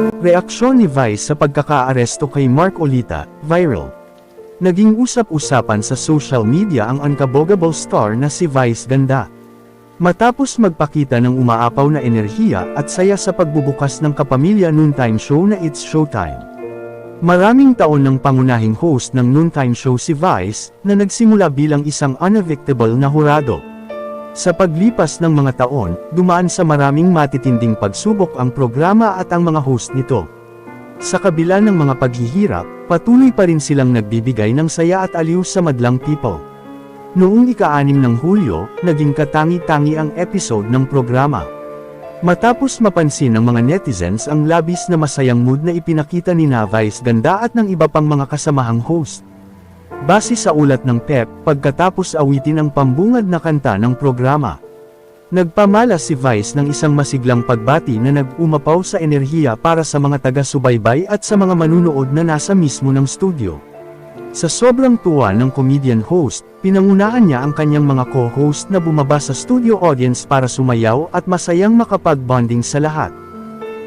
Reaksyon ni Vice sa pagkaka-aresto kay Mark Olita, viral. Naging usap-usapan sa social media ang unkabogable star na si Vice Ganda. Matapos magpakita ng umaapaw na enerhiya at saya sa pagbubukas ng kapamilya noontime show na It's Showtime. Maraming taon ng pangunahing host ng noontime show si Vice, na nagsimula bilang isang unevictable na hurado. Sa paglipas ng mga taon, dumaan sa maraming matitinding pagsubok ang programa at ang mga host nito. Sa kabila ng mga paghihirap, patuloy pa rin silang nagbibigay ng saya at aliw sa madlang people. Noong ika-6 ng Hulyo, naging katangi-tangi ang episode ng programa. Matapos mapansin ng mga netizens ang labis na masayang mood na ipinakita ni Vice Ganda at ng iba pang mga kasamahang host. Base sa ulat ng PEP, pagkatapos awitin ang pambungad na kanta ng programa, nagpamala si Vice ng isang masiglang pagbati na nag-umapaw sa enerhiya para sa mga taga-subaybay at sa mga manunood na nasa mismo ng studio. Sa sobrang tuwa ng comedian host, pinangunahan niya ang kanyang mga co-host na bumaba sa studio audience para sumayaw at masayang makapag-bonding sa lahat.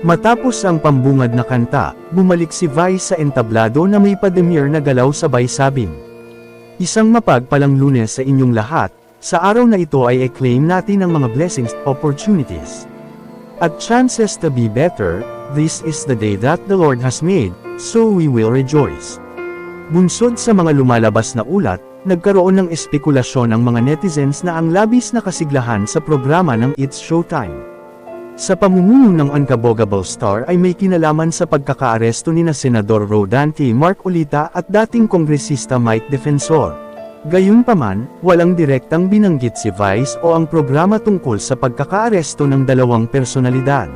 Matapos ang pambungad na kanta, bumalik si Vice sa entablado na may pa-demure na galaw sabay sabing, "Isang mapagpalang Lunes sa inyong lahat, sa araw na ito ay i-claim natin ang mga blessings, opportunities, at chances to be better. This is the day that the Lord has made, so we will rejoice." Bunsod sa mga lumalabas na ulat, nagkaroon ng espekulasyon ang mga netizens na ang labis na kasiglahan sa programa ng It's Showtime sa pamumuno ng unkabogable star ay may kinalaman sa pagkakaaresto ni Senador Rodante Mark Olita at dating kongresista Mike Defensor. Gayunpaman, walang direktang binanggit si Vice o ang programa tungkol sa pagkakaaresto ng dalawang personalidad.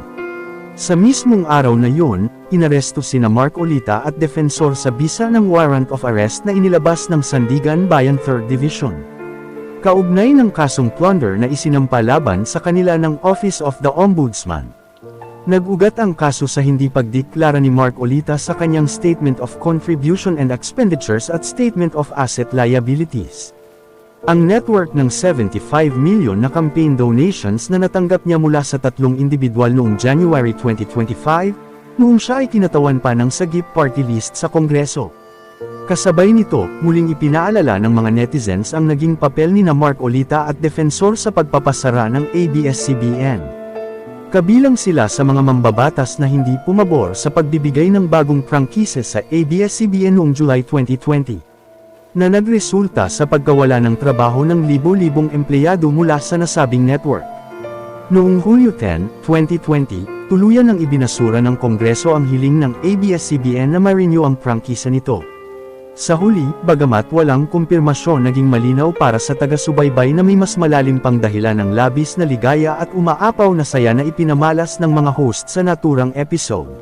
Sa mismong araw na yun, inaresto sina Mark Olita at Defensor sa bisa ng warrant of arrest na inilabas ng Sandigan Bayan 3rd Division. Kaugnay ng kasong plunder na isinampa laban sa kanila ng Office of the Ombudsman. Nag-ugat ang kaso sa hindi pagdeklara ni Mark Olita sa kanyang Statement of Contribution and Expenditures at Statement of Asset Liabilities. Ang network ng 75 million na campaign donations na natanggap niya mula sa 3 individual noong January 2025, noong siya ay kinatawan pa ng sagip party list sa Kongreso. Kasabay nito, muling ipinaalala ng mga netizens ang naging papel ni Mark Olita at Defensor sa pagpapasara ng ABS-CBN. Kabilang sila sa mga mambabatas na hindi pumabor sa pagbibigay ng bagong prangkise sa ABS-CBN noong July 2020, na nagresulta sa pagkawala ng trabaho ng libo-libong empleyado mula sa nasabing network. Noong Hulyo 10, 2020, tuluyan ng ibinasura ng Kongreso ang hiling ng ABS-CBN na ma-renew ang prangkisa nito. Sa huli, bagamat walang kumpirmasyon, naging malinaw para sa taga-subaybay na may mas malalim pang dahilan ng labis na ligaya at umaapaw na saya na ipinamalas ng mga host sa naturang episode.